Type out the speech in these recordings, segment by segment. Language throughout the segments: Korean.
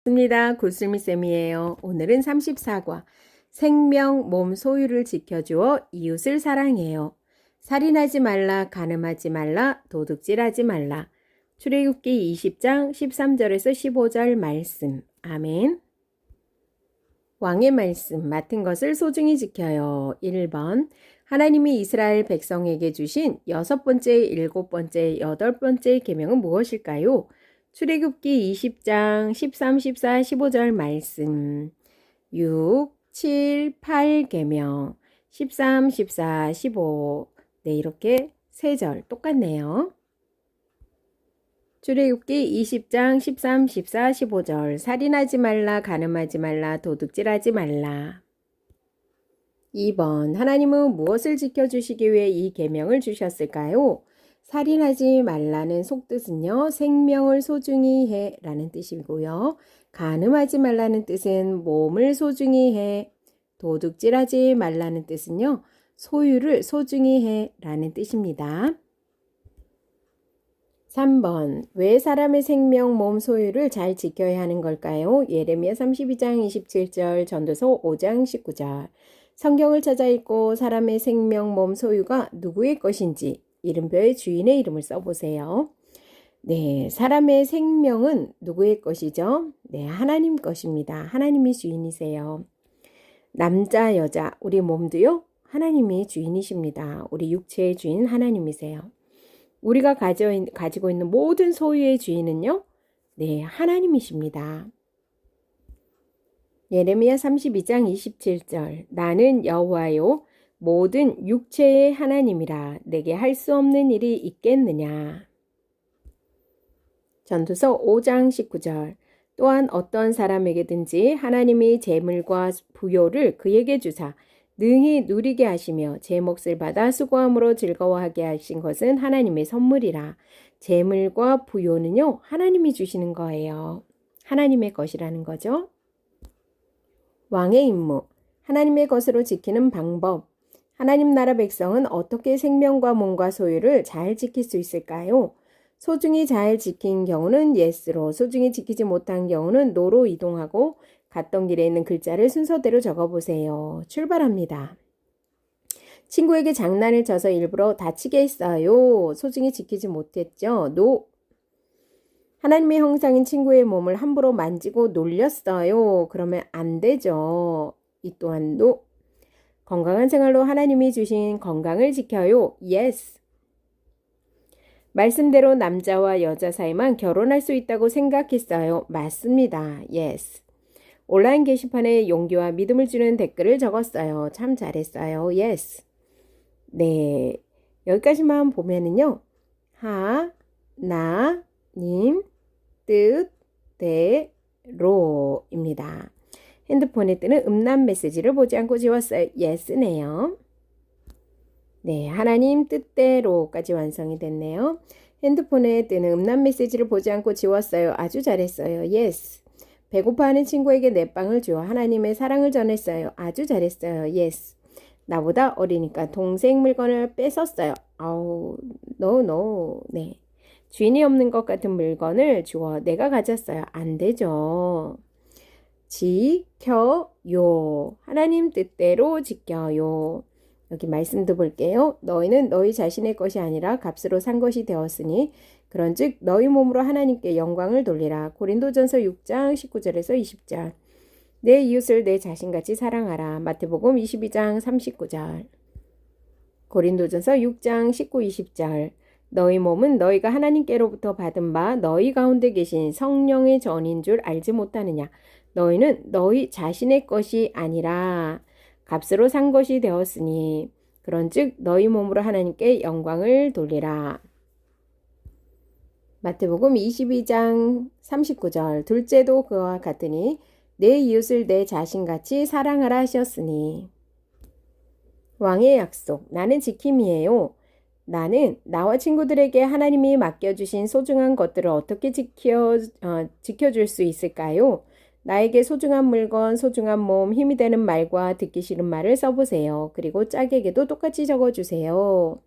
반갑습니다. 구슬미쌤이에요. 오늘은 34과 생명, 몸 소유를 지켜주어 이웃을 사랑해요. 살인하지 말라, 간음하지 말라, 도둑질하지 말라. 출애굽기 20장 13절에서 15절 말씀. 아멘. 왕의 말씀, 맡은 것을 소중히 지켜요. 1번, 하나님이 이스라엘 백성에게 주신 6번째, 7번째, 8번째 계명은 무엇일까요? 출애굽기 20장 13, 14, 15절 말씀. 6, 7, 8 계명 13, 14, 15. 네, 이렇게 3절 똑같네요. 출애굽기 20장 13, 14, 15절. 살인하지 말라, 간음하지 말라, 도둑질하지 말라. 2번, 하나님은 무엇을 지켜주시기 위해 이 계명을 주셨을까요? 살인하지 말라는 속뜻은요, 생명을 소중히 해 라는 뜻이고요. 간음하지 말라는 뜻은 몸을 소중히 해. 도둑질하지 말라는 뜻은요, 소유를 소중히 해 라는 뜻입니다. 3번, 왜 사람의 생명, 몸, 소유를 잘 지켜야 하는 걸까요? 예레미야 32장 27절, 전도서 5장 19절. 성경을 찾아 읽고 사람의 생명, 몸, 소유가 누구의 것인지 이름표에 주인의 이름을 써보세요. 네, 사람의 생명은 누구의 것이죠? 네, 하나님 것입니다. 하나님이 주인이세요. 남자, 여자, 우리 몸도요, 하나님이 주인이십니다. 우리 육체의 주인 하나님이세요. 우리가 가지고 있는 모든 소유의 주인은요, 네, 하나님이십니다. 예레미야 32장 27절. 나는 여호와요 모든 육체의 하나님이라 내게 할 수 없는 일이 있겠느냐. 전도서 5장 19절. 또한 어떤 사람에게든지 하나님이 재물과 부요를 그에게 주사 능히 누리게 하시며 제 몫을 받아 수고함으로 즐거워하게 하신 것은 하나님의 선물이라. 재물과 부요는요, 하나님이 주시는 거예요. 하나님의 것이라는 거죠. 왕의 임무, 하나님의 것으로 지키는 방법. 하나님 나라 백성은 어떻게 생명과 몸과 소유를 잘 지킬 수 있을까요? 소중히 잘 지킨 경우는 yes로, 소중히 지키지 못한 경우는 no로 이동하고 갔던 길에 있는 글자를 순서대로 적어보세요. 출발합니다. 친구에게 장난을 쳐서 일부러 다치게 했어요. 소중히 지키지 못했죠. no. 하나님의 형상인 친구의 몸을 함부로 만지고 놀렸어요. 그러면 안 되죠. 이 또한 no. 건강한 생활로 하나님이 주신 건강을 지켜요. yes. 말씀대로 남자와 여자 사이만 결혼할 수 있다고 생각했어요. 맞습니다. yes. 온라인 게시판에 용기와 믿음을 주는 댓글을 적었어요. 참 잘했어요. yes. 네, 여기까지만 보면은요. 하나님 뜻대로입니다. 핸드폰에 뜨는 음란 메시지를 보지 않고 지웠어요. yes네요. 네, 하나님 뜻대로까지 완성이 됐네요. 핸드폰에 뜨는 음란 메시지를 보지 않고 지웠어요. 아주 잘했어요. yes. 배고파하는 친구에게 내 빵을 주어 하나님의 사랑을 전했어요. 아주 잘했어요. yes. 나보다 어리니까 동생 물건을 뺏었어요. 아우, no. 네. 주인이 없는 것 같은 물건을 주어 내가 가졌어요. 안 되죠. 지켜요. 하나님 뜻대로 지켜요. 여기 말씀도 볼게요. 너희는 너희 자신의 것이 아니라 값으로 산 것이 되었으니 그런즉 너희 몸으로 하나님께 영광을 돌리라. 고린도전서 6장 19절에서 20절. 내 이웃을 내 자신같이 사랑하라. 마태복음 22장 39절. 고린도전서 6장 19, 20절. 너희 몸은 너희가 하나님께로부터 받은 바 너희 가운데 계신 성령의 전인 줄 알지 못하느냐. 너희는 너희 자신의 것이 아니라 값으로 산 것이 되었으니 그런즉 너희 몸으로 하나님께 영광을 돌리라. 마태복음 22장 39절. 둘째도 그와 같으니 내 이웃을 내 자신같이 사랑하라 하셨으니. 왕의 약속. 나는 지킴이에요. 나는 나와 친구들에게 하나님이 맡겨주신 소중한 것들을 어떻게 지켜줄 수 있을까요? 나에게 소중한 물건, 소중한 몸, 힘이 되는 말과 듣기 싫은 말을 써보세요. 그리고 짝에게도 똑같이 적어주세요.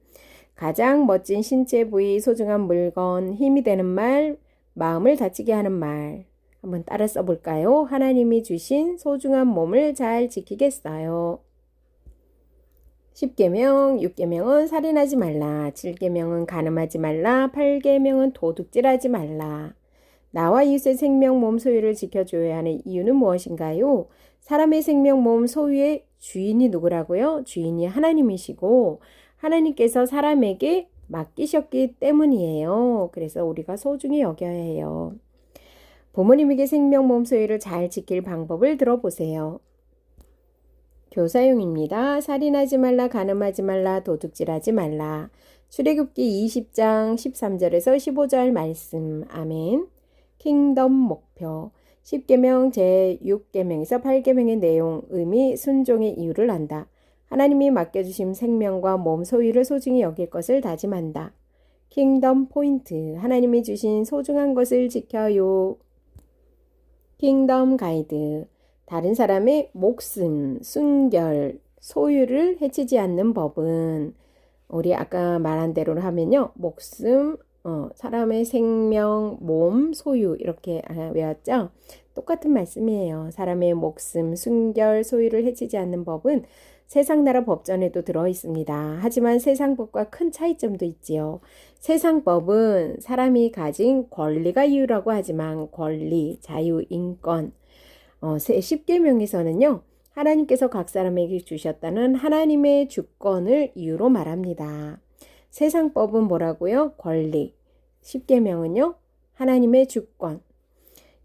가장 멋진 신체 부위, 소중한 물건, 힘이 되는 말, 마음을 다치게 하는 말. 한번 따라 써볼까요? 하나님이 주신 소중한 몸을 잘 지키겠어요. 10계명, 6계명은 살인하지 말라. 7계명은 간음하지 말라. 8계명은 도둑질하지 말라. 나와 이웃의 생명, 몸, 소유를 지켜줘야 하는 이유는 무엇인가요? 사람의 생명, 몸, 소유의 주인이 누구라고요? 주인이 하나님이시고 하나님께서 사람에게 맡기셨기 때문이에요. 그래서 우리가 소중히 여겨야 해요. 부모님에게 생명, 몸, 소유를 잘 지킬 방법을 들어보세요. 교사용입니다. 살인하지 말라, 간음하지 말라, 도둑질하지 말라. 출애굽기 20장 13절에서 15절 말씀. 아멘. 킹덤 목표. 10계명 제6계명에서 8계명의 내용, 의미, 순종의 이유를 안다. 하나님이 맡겨주신 생명과 몸, 소유를 소중히 여길 것을 다짐한다. 킹덤 포인트. 하나님이 주신 소중한 것을 지켜요. 킹덤 가이드. 다른 사람의 목숨, 순결, 소유를 해치지 않는 법은 우리 아까 말한 대로 하면요. 목숨, 사람의 생명, 몸, 소유 이렇게 외웠죠? 똑같은 말씀이에요. 사람의 목숨, 순결, 소유를 해치지 않는 법은 세상 나라 법전에도 들어 있습니다. 하지만 세상 법과 큰 차이점도 있지요. 세상 법은 사람이 가진 권리가 이유라고 하지만 권리, 자유, 인권 10계명에서는요. 하나님께서 각 사람에게 주셨다는 하나님의 주권을 이유로 말합니다. 세상 법은 뭐라고요? 권리. 10계명은요. 하나님의 주권.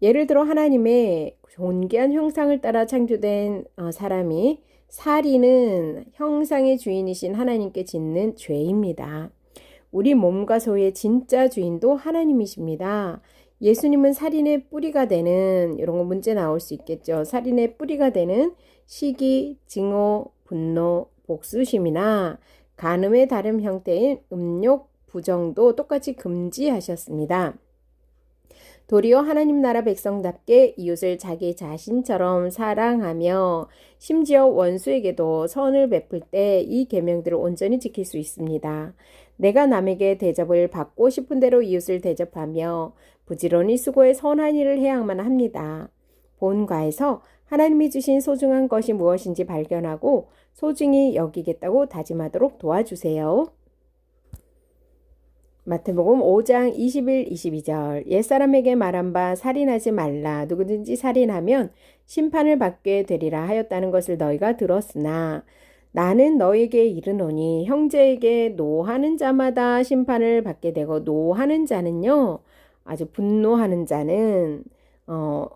예를 들어 하나님의 존귀한 형상을 따라 창조된 사람이 살인은 형상의 주인이신 하나님께 짓는 죄입니다. 우리 몸과 소유의 진짜 주인도 하나님이십니다. 예수님은 살인의 뿌리가 되는 이런 거 문제 나올 수 있겠죠. 살인의 뿌리가 되는 시기, 증오, 분노, 복수심이나 간음의 다른 형태인 음욕, 부정도 똑같이 금지하셨습니다. 도리어 하나님 나라 백성답게 이웃을 자기 자신처럼 사랑하며 심지어 원수에게도 선을 베풀 때 이 계명들을 온전히 지킬 수 있습니다. 내가 남에게 대접을 받고 싶은 대로 이웃을 대접하며 부지런히 수고해 선한 일을 해야만 합니다. 본과에서 하나님이 주신 소중한 것이 무엇인지 발견하고 소중히 여기겠다고 다짐하도록 도와주세요. 마태복음 5장 21, 22절 옛사람에게 말한 바 살인하지 말라. 누구든지 살인하면 심판을 받게 되리라 하였다는 것을 너희가 들었으나 나는 너에게 이르노니 형제에게 노하는 자마다 심판을 받게 되고 노하는 자는요. 아주 분노하는 자는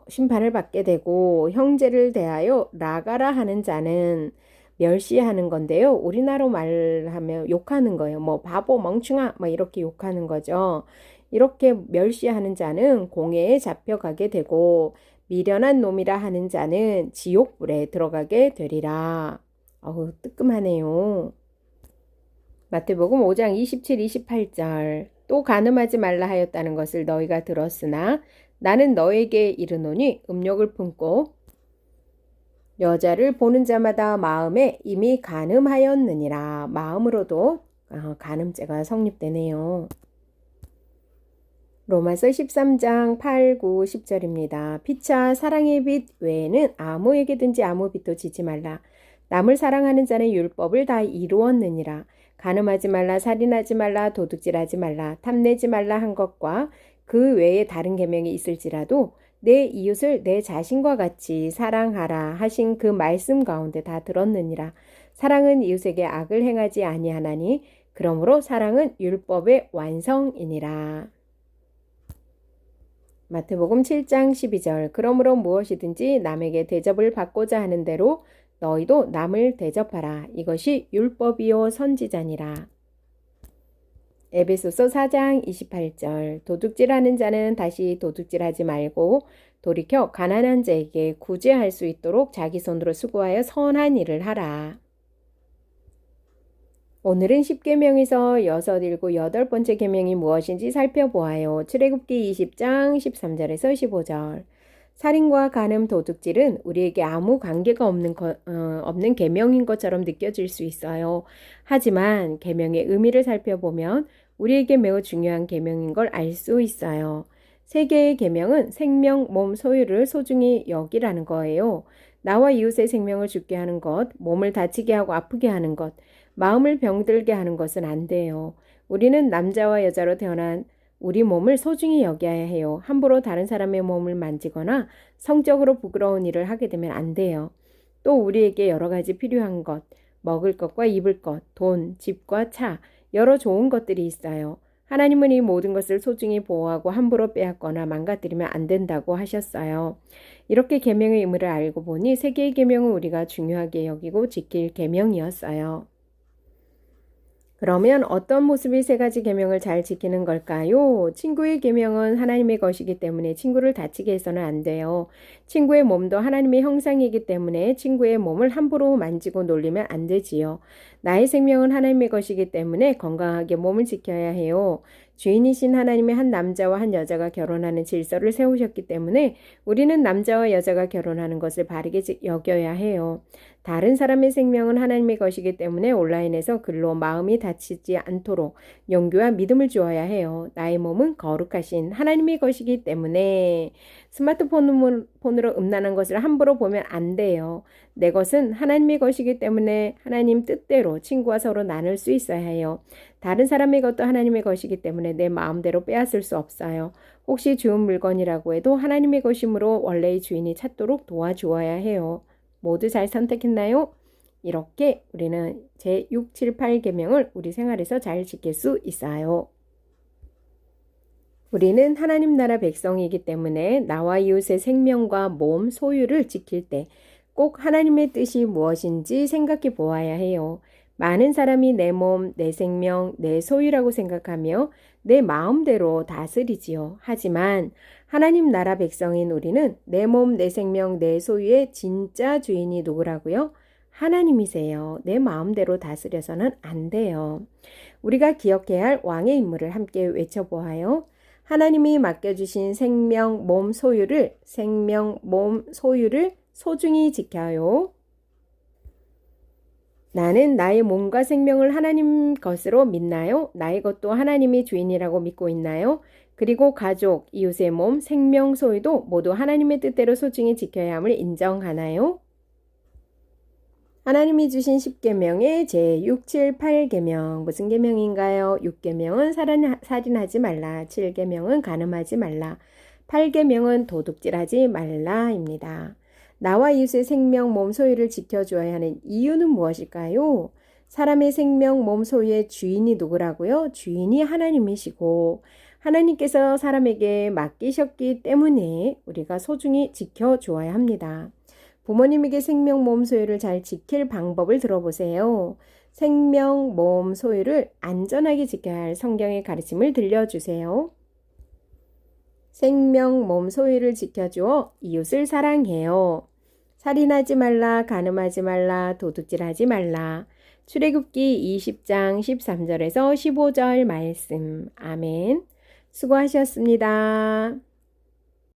심판을 받게 되고 형제를 대하여 나가라 하는 자는 멸시하는 건데요. 우리나라로 말하면 욕하는 거예요. 뭐 바보 멍충아 막 이렇게 욕하는 거죠. 이렇게 멸시하는 자는 공회에 잡혀가게 되고 미련한 놈이라 하는 자는 지옥불에 들어가게 되리라. 어우 뜨끔하네요. 마태복음 5장 27, 28절 또 간음하지 말라 하였다는 것을 너희가 들었으나 나는 너에게 이르노니 음욕을 품고 여자를 보는 자마다 마음에 이미 간음하였느니라. 마음으로도 간음죄가 성립되네요. 로마서 13장 8, 9, 10절입니다. 피차 사랑의 빚 외에는 아무에게든지 아무 빚도 지지 말라. 남을 사랑하는 자는 율법을 다 이루었느니라. 간음하지 말라, 살인하지 말라, 도둑질하지 말라, 탐내지 말라 한 것과 그 외에 다른 계명이 있을지라도 내 이웃을 내 자신과 같이 사랑하라 하신 그 말씀 가운데 다 들었느니라. 사랑은 이웃에게 악을 행하지 아니하나니 그러므로 사랑은 율법의 완성이니라. 마태복음 7장 12절 그러므로 무엇이든지 남에게 대접을 받고자 하는 대로 너희도 남을 대접하라. 이것이 율법이요 선지자니라. 에베소서 4장 28절 도둑질하는 자는 다시 도둑질하지 말고 돌이켜 가난한 자에게 구제할 수 있도록 자기 손으로 수고하여 선한 일을 하라. 오늘은 10계명에서 6, 7, 8번째 계명이 무엇인지 살펴보아요. 출애굽기 20장 13절에서 15절 살인과 간음, 도둑질은 우리에게 아무 관계가 없는 계명인 것처럼 느껴질 수 있어요. 하지만 계명의 의미를 살펴보면 우리에게 매우 중요한 계명인 걸 알 수 있어요. 세 개의 계명은 생명, 몸, 소유를 소중히 여기라는 거예요. 나와 이웃의 생명을 죽게 하는 것, 몸을 다치게 하고 아프게 하는 것, 마음을 병들게 하는 것은 안 돼요. 우리는 남자와 여자로 태어난 우리 몸을 소중히 여겨야 해요. 함부로 다른 사람의 몸을 만지거나 성적으로 부끄러운 일을 하게 되면 안 돼요. 또 우리에게 여러 가지 필요한 것, 먹을 것과 입을 것, 돈, 집과 차, 여러 좋은 것들이 있어요. 하나님은 이 모든 것을 소중히 보호하고 함부로 빼앗거나 망가뜨리면 안 된다고 하셨어요. 이렇게 계명의 의무를 알고 보니 세 개의 계명은 우리가 중요하게 여기고 지킬 계명이었어요. 그러면 어떤 모습이 세 가지 계명을 잘 지키는 걸까요? 친구의 계명은 하나님의 것이기 때문에 친구를 다치게 해서는 안 돼요. 친구의 몸도 하나님의 형상이기 때문에 친구의 몸을 함부로 만지고 놀리면 안 되지요. 나의 생명은 하나님의 것이기 때문에 건강하게 몸을 지켜야 해요. 주인이신 하나님의 한 남자와 한 여자가 결혼하는 질서를 세우셨기 때문에 우리는 남자와 여자가 결혼하는 것을 바르게 여겨야 해요. 다른 사람의 생명은 하나님의 것이기 때문에 온라인에서 글로 마음이 다치지 않도록 용기와 믿음을 주어야 해요. 나의 몸은 거룩하신 하나님의 것이기 때문에 스마트폰으로 음란한 것을 함부로 보면 안 돼요. 내 것은 하나님의 것이기 때문에 하나님 뜻대로 친구와 서로 나눌 수 있어야 해요. 다른 사람의 것도 하나님의 것이기 때문에 내 마음대로 빼앗을 수 없어요. 혹시 주운 물건이라고 해도 하나님의 것이므로 원래의 주인이 찾도록 도와주어야 해요. 모두 잘 선택했나요? 이렇게 우리는 제6, 7, 8계명을 우리 생활에서 잘 지킬 수 있어요. 우리는 하나님 나라 백성이기 때문에 나와 이웃의 생명과 몸, 소유를 지킬 때 꼭 하나님의 뜻이 무엇인지 생각해 보아야 해요. 많은 사람이 내 몸, 내 생명, 내 소유라고 생각하며 내 마음대로 다스리지요. 하지만 하나님 나라 백성인 우리는 내 몸, 내 생명, 내 소유의 진짜 주인이 누구라고요? 하나님이세요. 내 마음대로 다스려서는 안 돼요. 우리가 기억해야 할 왕의 임무를 함께 외쳐보아요. 하나님이 맡겨주신 생명, 몸, 소유를 소중히 지켜요. 나는 나의 몸과 생명을 하나님 것으로 믿나요? 나의 것도 하나님이 주인이라고 믿고 있나요? 그리고 가족, 이웃의 몸, 생명, 소유도 모두 하나님의 뜻대로 소중히 지켜야 함을 인정하나요? 하나님이 주신 10계명의 제6, 7, 8계명 무슨 계명인가요? 6계명은 살인하지 말라, 7계명은 간음하지 말라, 8계명은 도둑질하지 말라입니다. 나와 이웃의 생명, 몸, 소유를 지켜줘야 하는 이유는 무엇일까요? 사람의 생명, 몸, 소유의 주인이 누구라고요? 주인이 하나님이시고 하나님께서 사람에게 맡기셨기 때문에 우리가 소중히 지켜주어야 합니다. 부모님에게 생명, 몸, 소유를 잘 지킬 방법을 들어보세요. 생명, 몸, 소유를 안전하게 지켜야 할 성경의 가르침을 들려주세요. 생명, 몸, 소유를 지켜주어 이웃을 사랑해요. 살인하지 말라, 간음하지 말라, 도둑질하지 말라. 출애굽기 20장 13절에서 15절 말씀. 아멘. 수고하셨습니다.